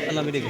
अल्लाह मेरे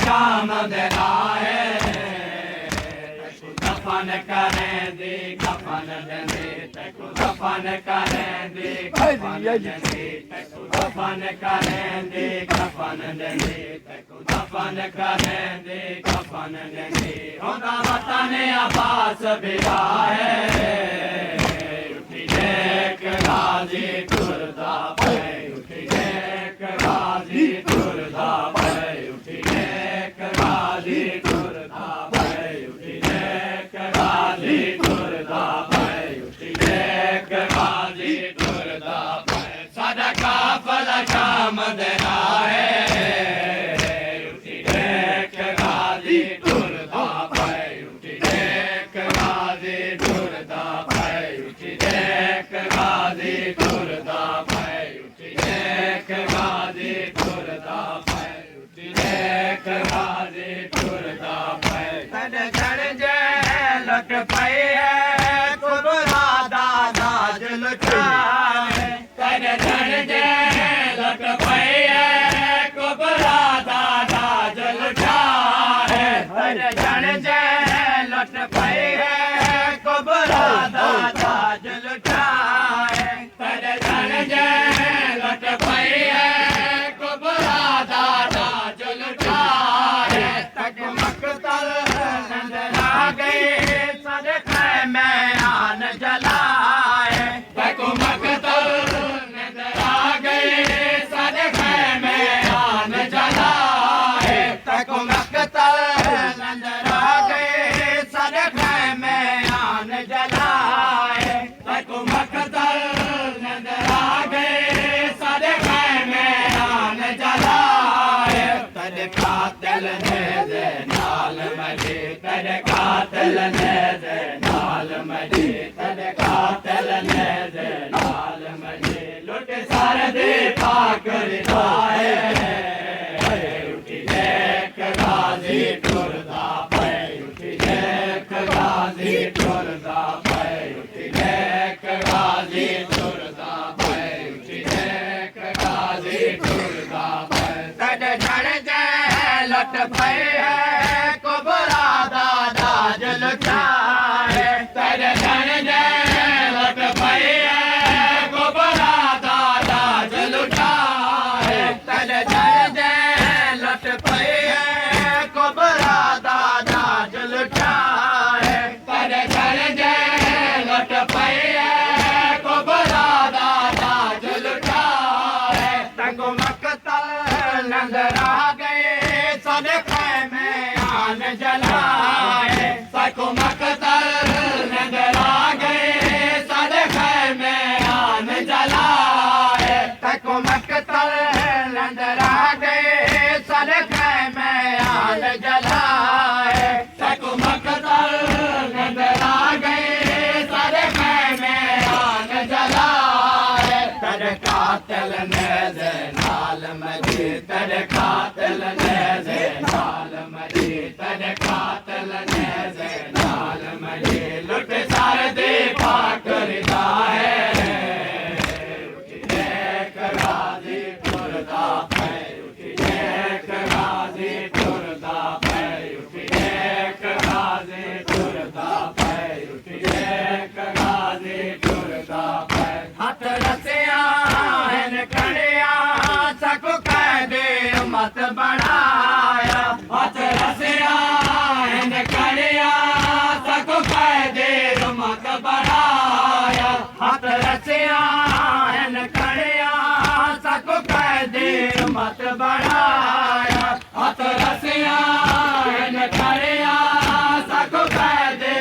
शाम देना है दफन करें दे कफन दे दफन करें दे कफन दे दफन करें दे कफन दे दफन करें दे कफन दे होगा वतन अब्बास बिरा है उठी देख गाजी तुरदा पे उठी देख गाजी तुरदा पे उठी देख गाजी तुरदा पे उठी देख गाजी तुरदा पे उठी देख गाजी तुरदा पे सदका फल शाम देना है उठी देख गाजी तुरदा पे उठी देख गाजी तुरदा पे उठी देख गाजी तुरदा पे उठी देख गाजी तुरदा पे उठी देख गाजी तुरदा पे तन चढ़ जे लट पई है कुबरा दादा जुलटा तन चढ़ जे लट पई है कुबरा दादा जुलटा तन चढ़ जे लट पई है कुबरा दादा जुलटा तन चढ़ जे लट पई है कुबरा दादा जुलटा तक मकतल नजर आ गई सदक़े में आन जलाए तक मकतल नजर आ गई सदक़े में आन जलाए तक मकतल नजर आ गई सदक़े में आन जलाए तक मकतल नजर आ गई सदक़े में आन जलाए तद कातिल ने दे नाल मजे तद कातिल ने दे नाल मजे तद कातिल ने दे नाल मजे लुट सार दे पाक रिदाए उठी देख गाजी तुरदा पे उठी देख गाजी तुरदा पे उठी देख गाजी तुरदा पे उठी देख गाजी तुरदा पे तद झड़ जे लट पे है कुबरा दादा जुलटाए तद झड़ जे लट पे है कुबरा दादा जुलटाए तद झड़ जे लट पे है कुबरा दादा जुलटाए तद झड़ जे लट पे है कुबरा दादा जुलटाए तक मकतल नजर आ गए सदक़े में आन जलाए तक मकतल नजर आ गए सदक़े में आन जलाए तक मकतल नजर आ गए सदक़े में आन जलाए तक मकतल नजर आ गए सदक़े में कातिल नेज़े नाल मजी तेरे कातिल नेज़े नाल मजी तेरे कातिल नेज़े नाल मजी लुट सार दे पाकरदा है उठी एक गाजी टुरदा है उठी एक गाजी टुरदा है उठी एक गाजी टुरदा है उठी एक गाजी टुरदा है हथ रसिया है कड़िया सकु कैदे मत बनाया हथ रसिया है कड़िया सकु कैदे मत बनाया हथ रसिया है कड़िया सकु कैदे मत बनाया हथ रसिया है कड़िया सकु कैदे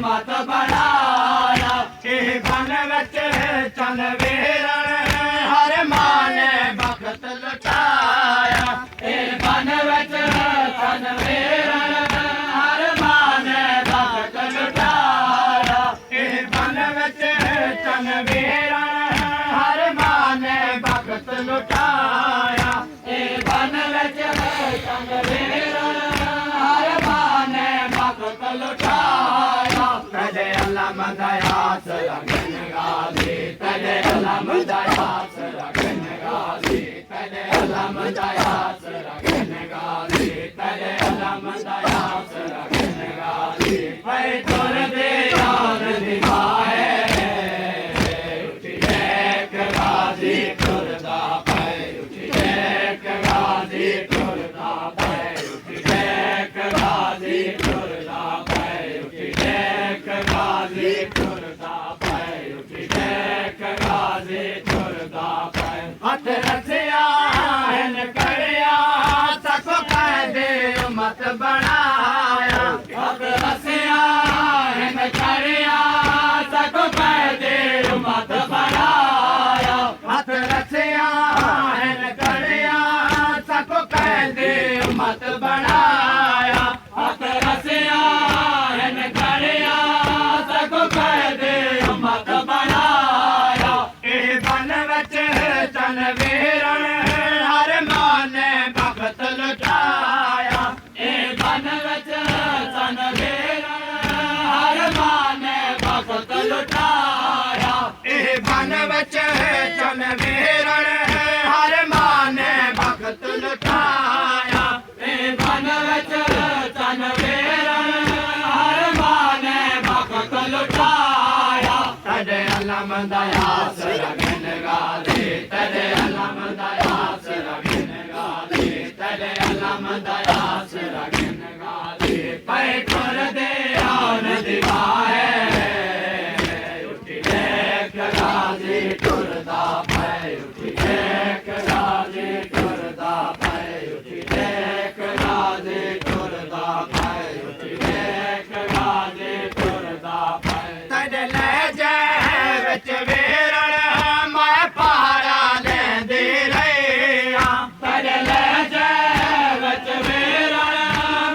मत बनाया ਇਹ ਬਨ ਵਿੱਚ ਚੰਨ ਵੇਰਣ ਹਰ ਮਾਨੇ ਵਕਤ ਲੁਟਾਇਆ ਇਹ ਬਨ ਵਿੱਚ ਚੰਨ ਵੇਰਣ ਹਰ ਮਾਨੇ ਵਕਤ ਲੁਟਾਇਆ ਇਹ ਬਨ ਵਿੱਚ ਚੰਨ ਵੇਰਣ ਹਰ ਮਾਨੇ ਵਕਤ ਲੁਟਾਇਆ ਇਹ ਬਨ ਵਿੱਚ ਚੰਨ ਵੇਰਣ ਹਰ ਮਾਨੇ ਵਕਤ ਲੁਟਾਇਆ ਤਜੇ ਅੱਲਾ ਮਦਾਇਆਸ ਰਗਨ ਗਾਜ਼ੀ ਤਜੇ ਅੱਲਾ ਮਦਾਇਆਸ ਰਗਨ ਗਾਜ਼ੀ ਤਜੇ ਅੱਲਾ ਮਦਾਇਆਸ ਰਗਨ ਗਾਜ਼ੀ ਤਜੇ ਅੱਲਾ ਮਦਾਇਆਸ ਰਗਨ ਗਾਜ਼ੀ ਪੈ ਤੁਰ ਦੇ ਯਾਰ ਦੀ ਮਾਏ ਉਠੀ ਇੱਕ ਗਾਜ਼ੀ ਤੁਰਦਾ ਪੈ ਉਠੀ ਇੱਕ ਗਾਜ਼ੀ ਤੁਰਦਾ ਪੈ ਉਠੀ ਇੱਕ ਗਾਜ਼ੀ ਤੁਰਦਾ ਪੈ ਉਠੀ ਇੱਕ ਗਾਜ਼ੀ ਤੁਰਦਾ ਪੈ ਉਠੀ ਇੱਕ ਗਾਜ਼ੀ ਤੁਰਦਾ ਪੈ ਹੱਥ ਰਸਿਆ ਹੈ ਕੜਿਆ ਸਕੋ ਕਾਇਦੇ ਮਤ ਬਣਾਇਆ ਹੱਥ ਰਸਿਆ ਹੈ ਕੜਿਆ ਸਕੋ ਕਾਇਦੇ ਮਤ ਬਣਾਇਆ ਹੱਥ ਰਸਿਆ ਹੈ ਕੜਿਆ ਸਕੋ ਕਾਇਦੇ ਮਤ ਬਣਾਇਆ ਹੱਥ ਰਸਿਆ ਹੈ ਕੜਿਆ ਸਕੋ ਕਾਇਦੇ ਮਤ ਬਣਾਇਆ ਇਹ ਬਨ ਵਿੱਚ ਚੰਨ ਵੇਰਣ ਹਰ ਮਾਨੇ ਵਕਤ ਲੁਟਾਇਆ ਇਹ ਬਨ ਵਿੱਚ ਚੰਨ ਵੇਰਣ ਹਰ ਮਾਨੇ ਵਕਤ ਲੁਟਾਇਆ ਇਹ ਬਨ ਵਿੱਚ ਚੰਨ ਵੇਰਣ ਹਰ ਮਾਨੇ ਵਕਤ ਲੁਟਾਇਆ ਇਹ ਬਨ ਵਿੱਚ ਚੰਨ ਵੇਰਣ ਹਰ ਮਾਨੇ ਵਕਤ ਲੁਟਾਇਆ ਤਦੇ ਅੱਲਾ ਮਦਾਇਆਸ ਰਗਨ ਗਾਜ਼ੀ ਤਦੇ ਅੱਲਾ ਮਦਾਇਆਸ ਰਗਨ ਗਾਜ਼ੀ ਤਦੇ ਅੱਲਾ ਮਦਾਇਆਸ ਰਗਨ ਗਾਜ਼ੀ ਪੈ ਤੁਰ ਦੇ ਆਨ ਦਿਵਾਏ ਉਠੀ ਇੱਕ ਗਾਜ਼ੀ ਟੁਰਦਾ ਪੈ ਉਠੀ ਇੱਕ ਗਾਜ਼ੀ ਟੁਰਦਾ ਪੈ ਉਠੀ ਇੱਕ ਗਾਜ਼ੀ ਟੁਰਦਾ ਪੈ ਉਠੀ ਇੱਕ ਗਾਜ਼ੀ ਟੁਰਦਾ ਪੈ ਤਦੇ ਲੈ ਜਾ ਵਿੱਚ ਵੇਰਣ ਮੈਂ ਪਹਾੜਾ ਲੈਂਦੇ ਰਹਿਆ ਤਦੇ ਲੈ ਜਾ ਵਿੱਚ ਵੇਰਣ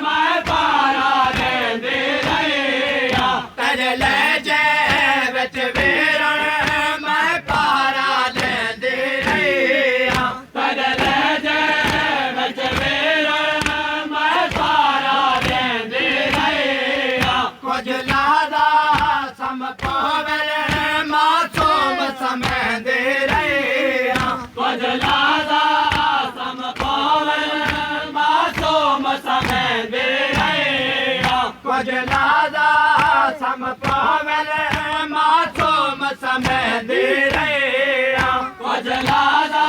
ਮੈਂ ਪਹਾੜਾ ਲੈਂਦੇ ਰਹਿਆ ਤਦੇ ਲੈ ਜਾ ਵਿੱਚ ਵੇਰਣ ਮੈਂ ਪਹਾੜਾ ਲੈਂਦੇ ਰਹਿਆ ਤਦੇ ਲੈ ਜਾ ਵਿੱਚ ਵੇਰਣ ਮੈਂ ਪਹਾੜਾ ਲੈਂਦੇ ਰਹਿਆ ਕੁਝ ਲਾਦਾ ਸਮ ਪਵਨ ਮਾਸੂਮ ਸਮਝਦੇ ਰਹਿਆ ਕੁਝ ਲਾਦਾ ਸਮ ਪਵਨ ਮਾਸੂਮ ਸਮਝਦੇ ਰਹਿਆ ਕੁਝ ਲਾਦਾ ਸਮ ਪਵਨ ਮਾਸੂਮ ਸਮਝਦੇ ਰਹਿਆ ਕੁਝ ਲਾਦਾ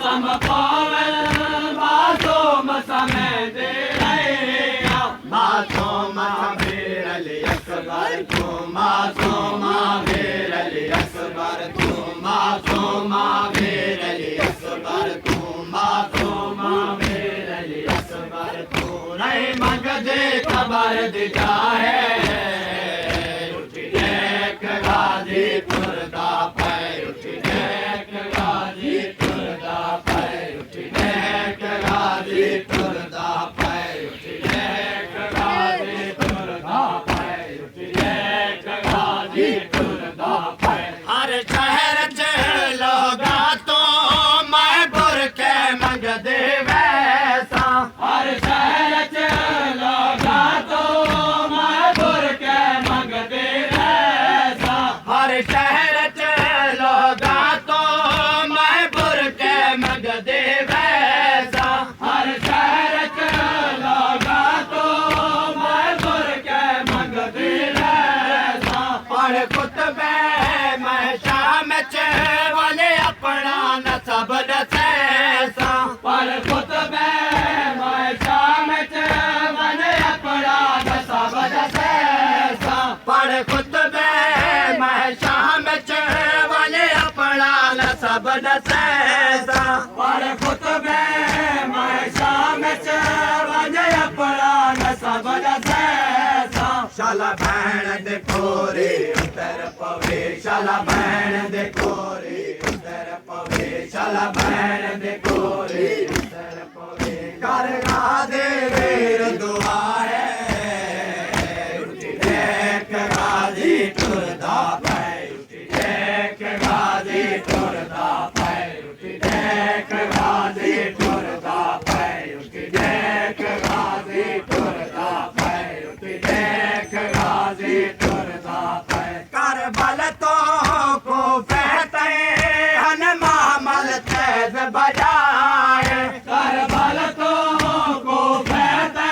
ਸਮ ਪਵਨ ਮਾਸੂਮ ਸਮਝਦੇ ਰਹਿਆ ਮਾਸੂਮ ਮੇਰ ਅਲੀ ਅਕਬਰ ਤੂੰ ਮਾਸੂਮ ਮੇਰ ਅਲੀ ਅਕਬਰ ਤੂੰ ਮਾਸੂਮ ਮੇਰ ਅਲੀ ਅਕਬਰ ਤੂੰ ਮਾਸੂਮ ਮੇਰ ਅਲੀ ਅਕਬਰ ਤੂੰ ਨਹੀਂ ਮੰਗਦੇ ਕਬਰ ਦੀ ਜਾਏ ਉਠੀ ਇੱਕ ਗਾਜ਼ੀ ਤੁਰਦਾ ਪੈ ਉਠੀ ਇੱਕ ਗਾਜ਼ੀ ਤੁਰਦਾ ਪੈ ਉਠੀ ਇੱਕ ਗਾਜ਼ੀ ਤੁਰਦਾ ਪੈ ਉਠੀ ਇੱਕ ਗਾਜ਼ੀ ਤੁਰਦਾ ਪੈ ਉਠੀ ਇੱਕ ਗਾਜ਼ੀ ਤੁਰਦਾ ਪੈ ਹਰ ਸ਼ਹਿਰ ਚ ਲੋਗਾ ਤੋਂ पर खुतबे मैं शाम च वने अपना नसब दसेसा पर खुतबे मैं शाम च वने अपना नसब दसेसा पर खुतबे मैं शाम च वने अपना नसब दसेसा पर खुतबे मैं शाम च वने अपना नसब दसेसा शाला भैन दे कोरे उतर पवे शाला भैन दे कोरे उतर पवे शाला भैन दे कोरे उतर पवे करगा दे वीर दुआ है उठी देख गाजी टुरदा पै उठी देख गाजी टुरदा पै उठी देख गाजी टुरदा पै उठी देख गाजी टुरदा पै उठी देख गाजी टुरदा पै करबल तो को फहते हन मामल तेज बजाए करबल तो को फहते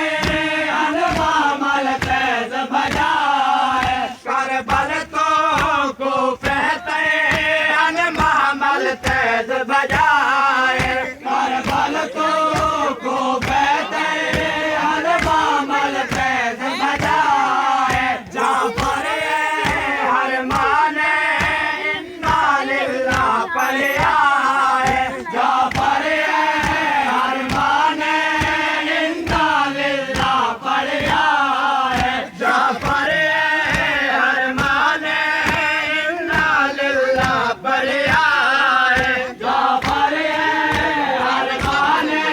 हन मामल तेज बजाए करबल तो को फहते हन मामल तेज बजाए करबल तो को फहते हन मामल तेज बजाए जाफर हर माने इन्ना लिल्लाह पर आए जाफर हर माने इन्ना लिल्लाह पर आए जाफर हर माने इन्ना लिल्लाह पर आए जाफर हर माने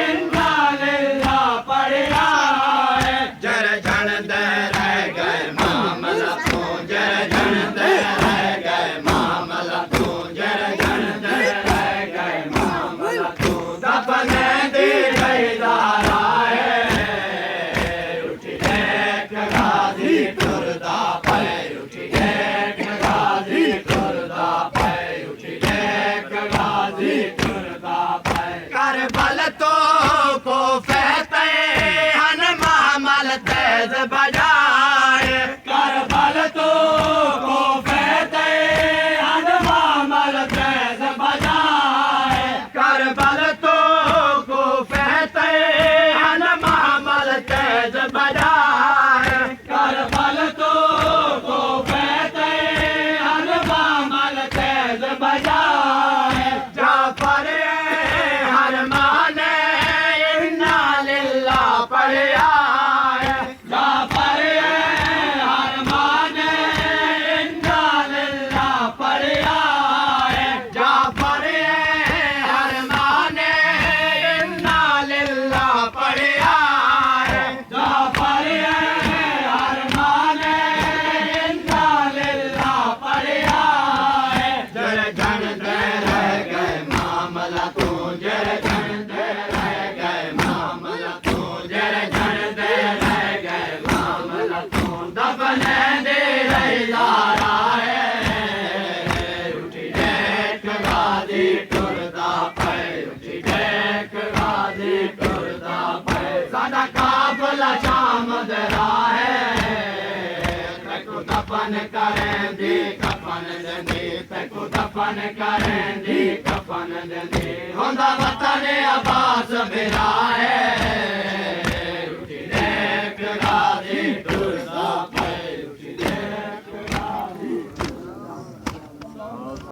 इन्ना लिल्लाह पर आए जर जन दे रह गए मामला तो जर जन दे रह गए मामला तो जर जन दे रह गए मामला तो दफने दे गए दारा है उठी देख गाजी टुरदा पै उठी देख गाजी टुरदा पै उठी देख गाजी टुरदा पै करबल तो को फहते हन मामल तेज बजाए करबल तो को फहते हन मामल तेज बजाए करबल तो को फहते हन मामल तेज बजाए करबल तो को फहते हन मामल तेज बजाए जाफर हर माने इन्ना लिल्लाह पर आए जाफर हर माने इन्ना लिल्लाह पर आए जाफर हर माने इन्ना लिल्लाह पर आए जाफर हर माने इन्ना लिल्लाह पर आए जर जन दे रह गए मामला तो जर जन दे रह गए मामला तो जर जन दे रह गए मामला तो दफने दे रही दारा है उठी देख गाजी टुरदा पै उठी देख गाजी टुरदा पै साडा काफला शाम दरा है तको दफन करें दी कफन दे तको दफन करें दी कफन दे होंदा वतन अब्बास मेरा है